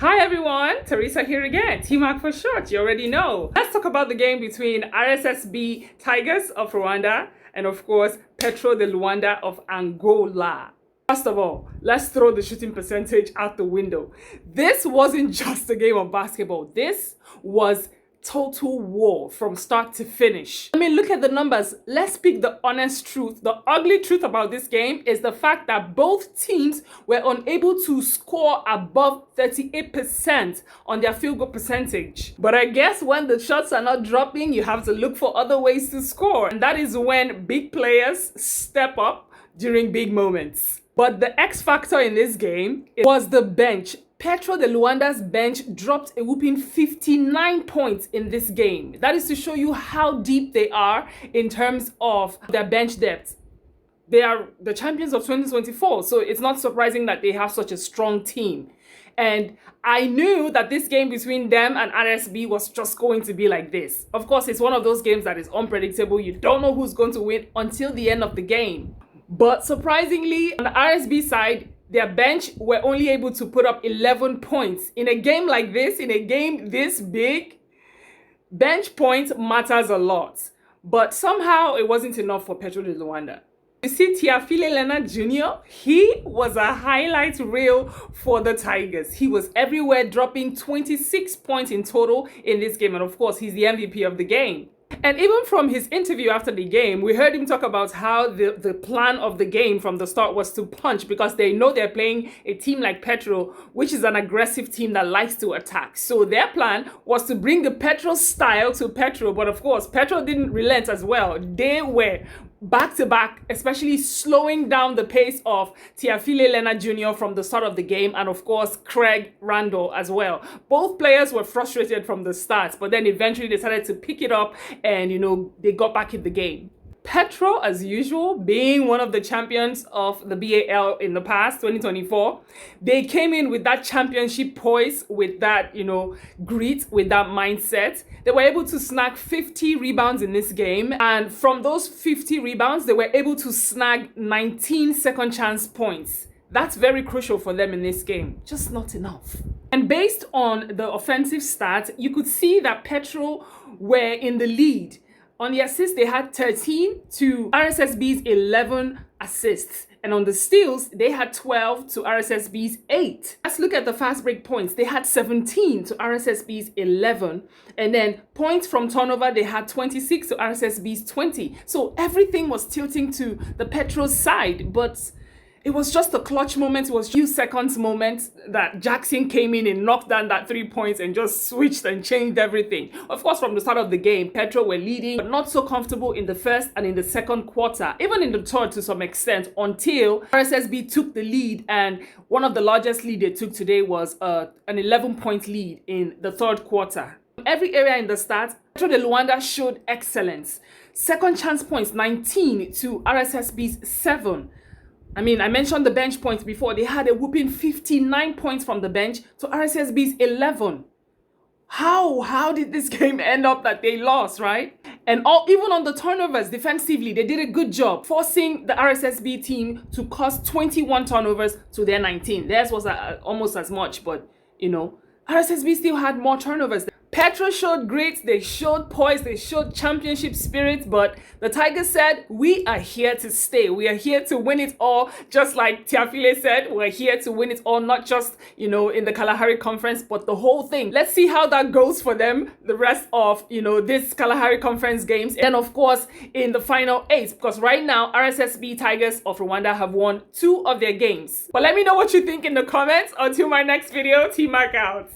Hi everyone, Teresa here again, T-Mac for short, you already know. Let's talk about the game between RSSB Tigers of Rwanda and of course Petro de Luanda of Angola. First of all, let's throw the shooting percentage out the window. This wasn't just a game of basketball, this was total war from start to finish. I mean, look at the numbers. Let's speak the honest truth. The ugly truth about this game is the fact that both teams were unable to score above 38% on their field goal percentage. But I guess when the shots are not dropping, you have to look for other ways to score. And that is when big players step up during big moments. But the X factor in this game was the bench. Petro de Luanda's bench dropped a whooping 59 points in this game. That is to show you how deep they are in terms of their bench depth. They are the champions of 2024, so it's not surprising that they have such a strong team. And I knew that this game between them and RSB was just going to be like this. Of course, it's one of those games that is unpredictable. You don't know who's going to win until the end of the game. But surprisingly, on the RSB side, their bench were only able to put up 11 points. In a game like this, in a game this big, bench points matters a lot. But somehow it wasn't enough for Petro de Luanda. You see, Teofile Leonard Jr., he was a highlight reel for the Tigers. He was everywhere, dropping 26 points in total in this game. And of course, he's the MVP of the game. And even from his interview after the game, we heard him talk about how the plan of the game from the start was to punch, because they know they're playing a team like Petro, which is an aggressive team that likes to attack. So their plan was to bring the Petro style to Petro. But of course, Petro didn't relent as well. They were back to back, especially slowing down the pace of Teofile Leonard Jr. from the start of the game, and of course Craig Randall as well. Both players were frustrated from the start, but then eventually decided to pick it up and, they got back in the game. Petro, as usual, being one of the champions of the BAL in the past, 2024, they came in with that championship poise, with that, grit, with that mindset. They were able to snag 50 rebounds in this game. And from those 50 rebounds, they were able to snag 19 second chance points. That's very crucial for them in this game. Just not enough. And based on the offensive stats, you could see that Petro were in the lead. On the assists, they had 13 to RSSB's 11 assists. And on the steals, they had 12 to RSSB's 8. Let's look at the fast break points. They had 17 to RSSB's 11. And then points from turnover, they had 26 to RSSB's 20. So everything was tilting to the Petro's side. But it was just a clutch moment. It was a few seconds moment that Jackson came in and knocked down that 3 points and just switched and changed everything. Of course, from the start of the game, Petro were leading, but not so comfortable in the first and in the second quarter, even in the third to some extent, until RSSB took the lead. And one of the largest lead they took today was an 11-point lead in the third quarter. Every area in the stats, Petro de Luanda showed excellence. Second chance points, 19 to RSSB's 7. I mean, I mentioned the bench points before. They had a whooping 59 points from the bench to RSSB's 11. How did this game end up that they lost, right? And even on the turnovers defensively, they did a good job forcing the RSSB team to cause 21 turnovers to their 19. Theirs was almost as much, but RSSB still had more turnovers. Petro showed grit, they showed poise, they showed championship spirit, but the Tigers said, we are here to stay. We are here to win it all. Just like Teofile said, we're here to win it all, not just, in the Kalahari conference, but the whole thing. Let's see how that goes for them, the rest of, this Kalahari conference games. And of course, in the final 8, because right now, RSSB Tigers of Rwanda have won 2 of their games. But let me know what you think in the comments. Until my next video, T-Mac out.